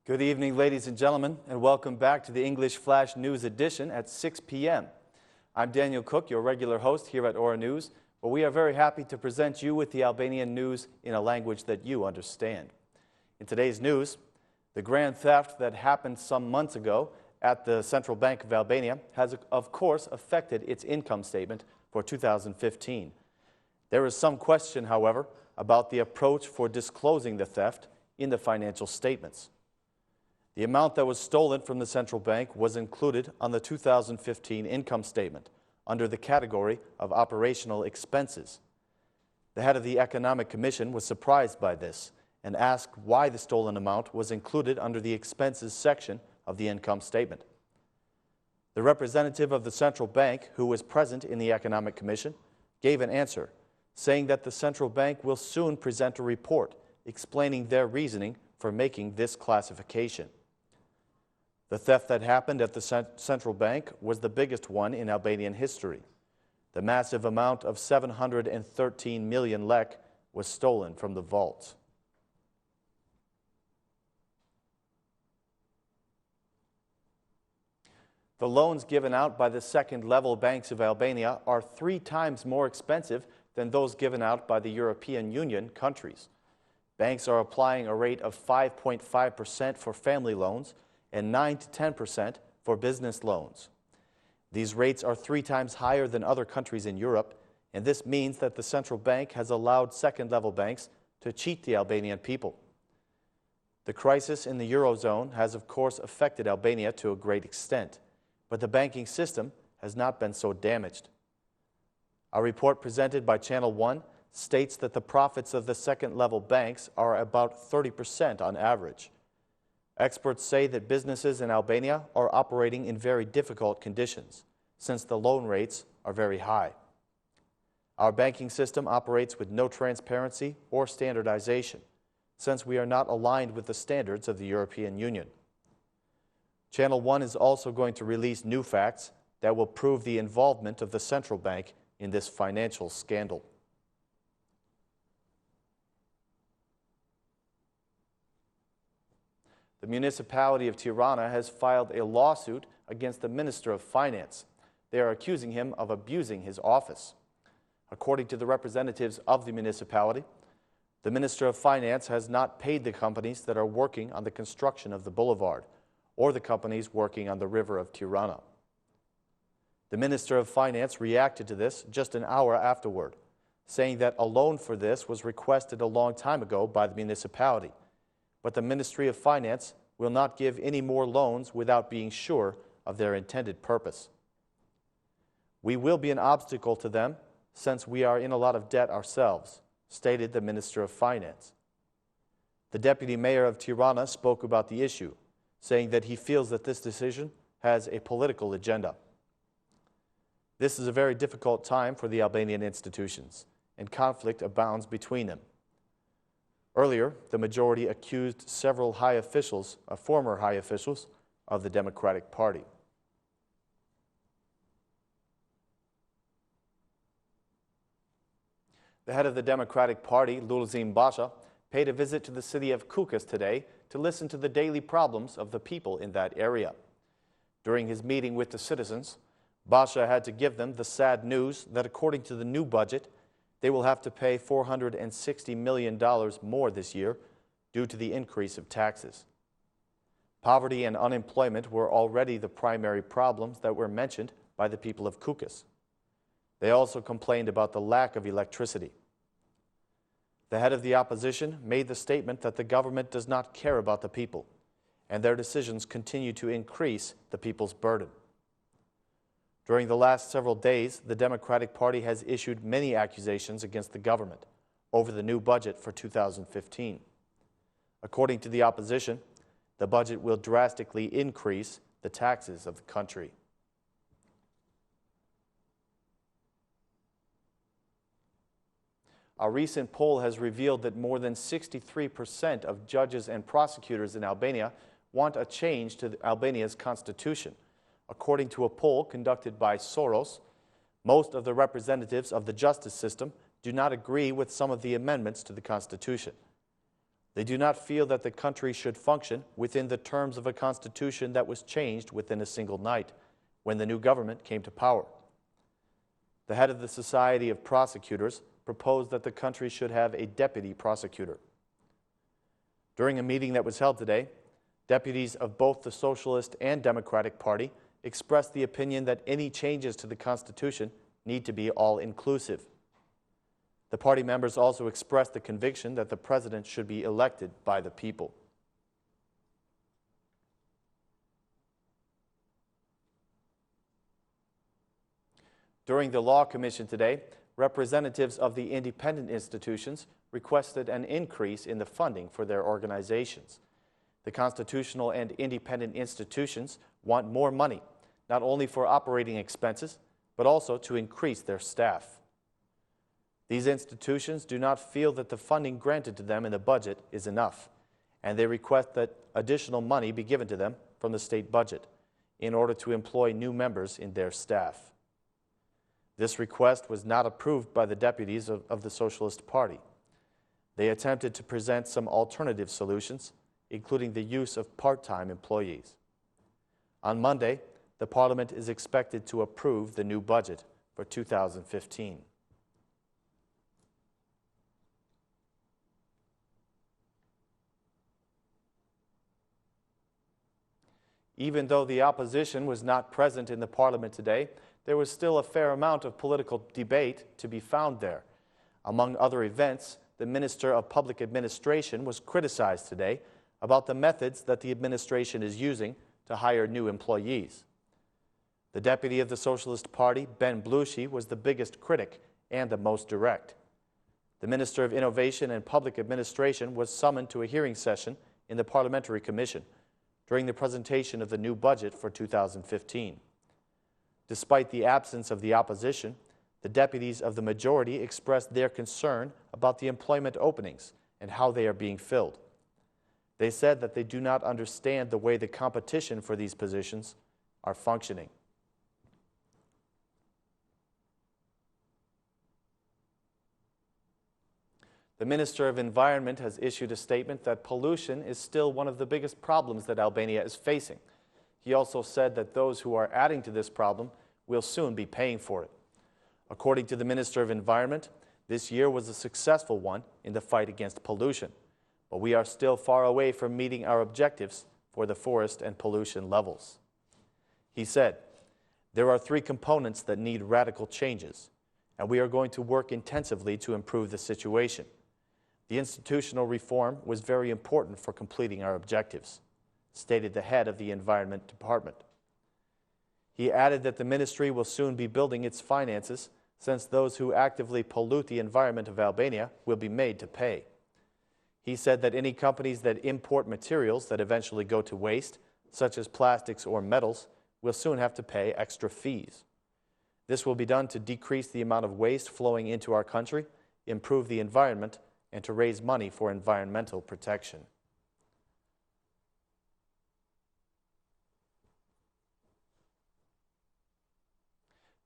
Good evening, ladies and gentlemen, and welcome back to the English Flash News edition at 6 p.m. I'm Daniel Cook, your regular host here at Ora News, where we are very happy to present you with the Albanian news in a language that you understand. In today's news, the grand theft that happened some months ago at the Central Bank of Albania has, of course, affected its income statement for 2015. There is some question, however, about the approach for disclosing the theft in the financial statements. The amount that was stolen from the central bank was included on the 2015 income statement under the category of operational expenses. The head of the Economic Commission was surprised by this and asked why the stolen amount was included under the expenses section of the income statement. The representative of the central bank, who was present in the Economic Commission, gave an answer, saying that the central bank will soon present a report explaining their reasoning for making this classification. The theft that happened at the central bank was the biggest one in Albanian history. The massive amount of 713 million lek was stolen from the vault. The loans given out by the second-level banks of Albania are 3 times more expensive than those given out by the European Union countries. Banks are applying a rate of 5.5% for family loans and 9 to 10% for business loans. These rates are 3 times higher than other countries in Europe, and this means that the central bank has allowed second-level banks to cheat the Albanian people. The crisis in the Eurozone has, of course, affected Albania to a great extent, but the banking system has not been so damaged. A report presented by Channel One states that the profits of the second-level banks are about 30% on average. Experts say that businesses in Albania are operating in very difficult conditions, since the loan rates are very high. Our banking system operates with no transparency or standardization, since we are not aligned with the standards of the European Union. Channel One is also going to release new facts that will prove the involvement of the central bank in this financial scandal. The municipality of Tirana has filed a lawsuit against the Minister of Finance. They are accusing him of abusing his office. According to the representatives of the municipality, the Minister of Finance has not paid the companies that are working on the construction of the boulevard or the companies working on the river of Tirana. The Minister of Finance reacted to this just an hour afterward, saying that a loan for this was requested a long time ago by the municipality, but the Ministry of Finance will not give any more loans without being sure of their intended purpose. We will be an obstacle to them since we are in a lot of debt ourselves, stated the Minister of Finance. The Deputy Mayor of Tirana spoke about the issue, saying that he feels that this decision has a political agenda. This is a very difficult time for the Albanian institutions, and conflict abounds between them. Earlier, the majority accused several former high officials of the Democratic Party. The head of the Democratic Party, Lulzim Basha, paid a visit to the city of Kukës today to listen to the daily problems of the people in that area. During his meeting with the citizens, Basha had to give them the sad news that according to the new budget, they will have to pay $460 million more this year due to the increase of taxes. Poverty and unemployment were already the primary problems that were mentioned by the people of Kukës. They also complained about the lack of electricity. The head of the opposition made the statement that the government does not care about the people, and their decisions continue to increase the people's burden. During the last several days, the Democratic Party has issued many accusations against the government over the new budget for 2015. According to the opposition, the budget will drastically increase the taxes of the country. A recent poll has revealed that more than 63% of judges and prosecutors in Albania want a change to Albania's constitution. According to a poll conducted by Soros, most of the representatives of the justice system do not agree with some of the amendments to the Constitution. They do not feel that the country should function within the terms of a constitution that was changed within a single night when the new government came to power. The head of the Society of Prosecutors proposed that the country should have a deputy prosecutor. During a meeting that was held today, deputies of both the Socialist and Democratic Party expressed the opinion that any changes to the Constitution need to be all-inclusive. The party members also expressed the conviction that the president should be elected by the people. During the Law Commission today, representatives of the independent institutions requested an increase in the funding for their organizations. The constitutional and independent institutions want more money, not only for operating expenses, but also to increase their staff. These institutions do not feel that the funding granted to them in the budget is enough, and they request that additional money be given to them from the state budget in order to employ new members in their staff. This request was not approved by the deputies of the Socialist Party. They attempted to present some alternative solutions, including the use of part-time employees. On Monday, the Parliament is expected to approve the new budget for 2015. Even though the opposition was not present in the Parliament today, there was still a fair amount of political debate to be found there. Among other events, the Minister of Public Administration was criticized today about the methods that the administration is using to hire new employees. The deputy of the Socialist Party, Ben Blushi, was the biggest critic and the most direct. The Minister of Innovation and Public Administration was summoned to a hearing session in the Parliamentary Commission during the presentation of the new budget for 2015. Despite the absence of the opposition, the deputies of the majority expressed their concern about the employment openings and how they are being filled. They said that they do not understand the way the competition for these positions are functioning. The Minister of Environment has issued a statement that pollution is still one of the biggest problems that Albania is facing. He also said that those who are adding to this problem will soon be paying for it. According to the Minister of Environment, this year was a successful one in the fight against pollution, but we are still far away from meeting our objectives for the forest and pollution levels. He said, "There are 3 components that need radical changes, and we are going to work intensively to improve the situation. The institutional reform was very important for completing our objectives," stated the head of the Environment Department. He added that the ministry will soon be building its finances, since those who actively pollute the environment of Albania will be made to pay. He said that any companies that import materials that eventually go to waste, such as plastics or metals, will soon have to pay extra fees. This will be done to decrease the amount of waste flowing into our country, improve the environment, and to raise money for environmental protection.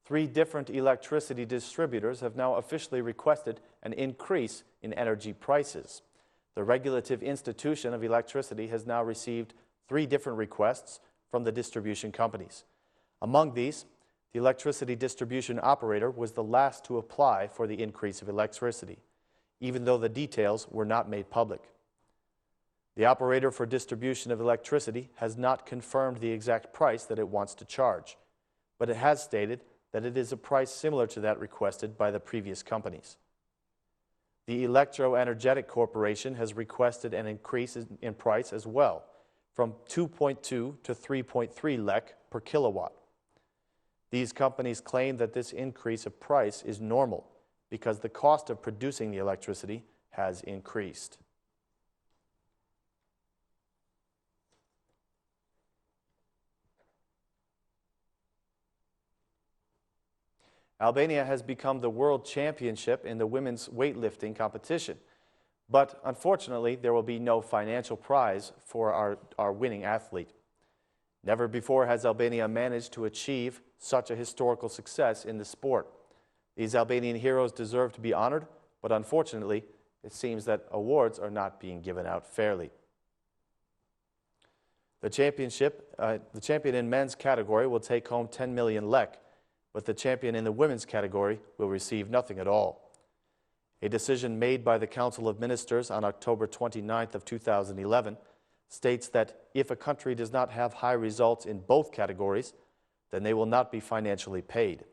Three different electricity distributors have now officially requested an increase in energy prices. The Regulative Institution of Electricity has now received 3 different requests from the distribution companies. Among these, the electricity distribution operator was the last to apply for the increase of electricity, even though the details were not made public. The operator for distribution of electricity has not confirmed the exact price that it wants to charge, but it has stated that it is a price similar to that requested by the previous companies. The Electro-Energetic Corporation has requested an increase in price as well, from 2.2 to 3.3 lek per kilowatt. These companies claim that this increase of price is normal because the cost of producing the electricity has increased. Albania has become the world championship in the women's weightlifting competition, but unfortunately there will be no financial prize for our winning athlete. Never before has Albania managed to achieve such a historical success in the sport. These Albanian heroes deserve to be honored, but unfortunately it seems that awards are not being given out fairly. The champion in men's category will take home 10 million lek, but the champion in the women's category will receive nothing at all. A decision made by the Council of Ministers on October 29th of 2011 states that if a country does not have high results in both categories, then they will not be financially paid.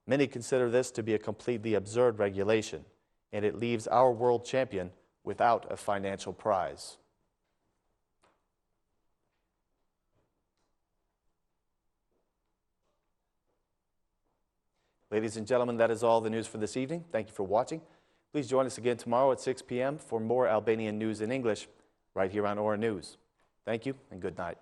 Many consider this to be a completely absurd regulation, and it leaves our world champion without a financial prize. Ladies and gentlemen, that is all the news for this evening. Thank you for watching. Please join us again tomorrow at 6 p.m. for more Albanian news in English right here on ORA News. Thank you and good night.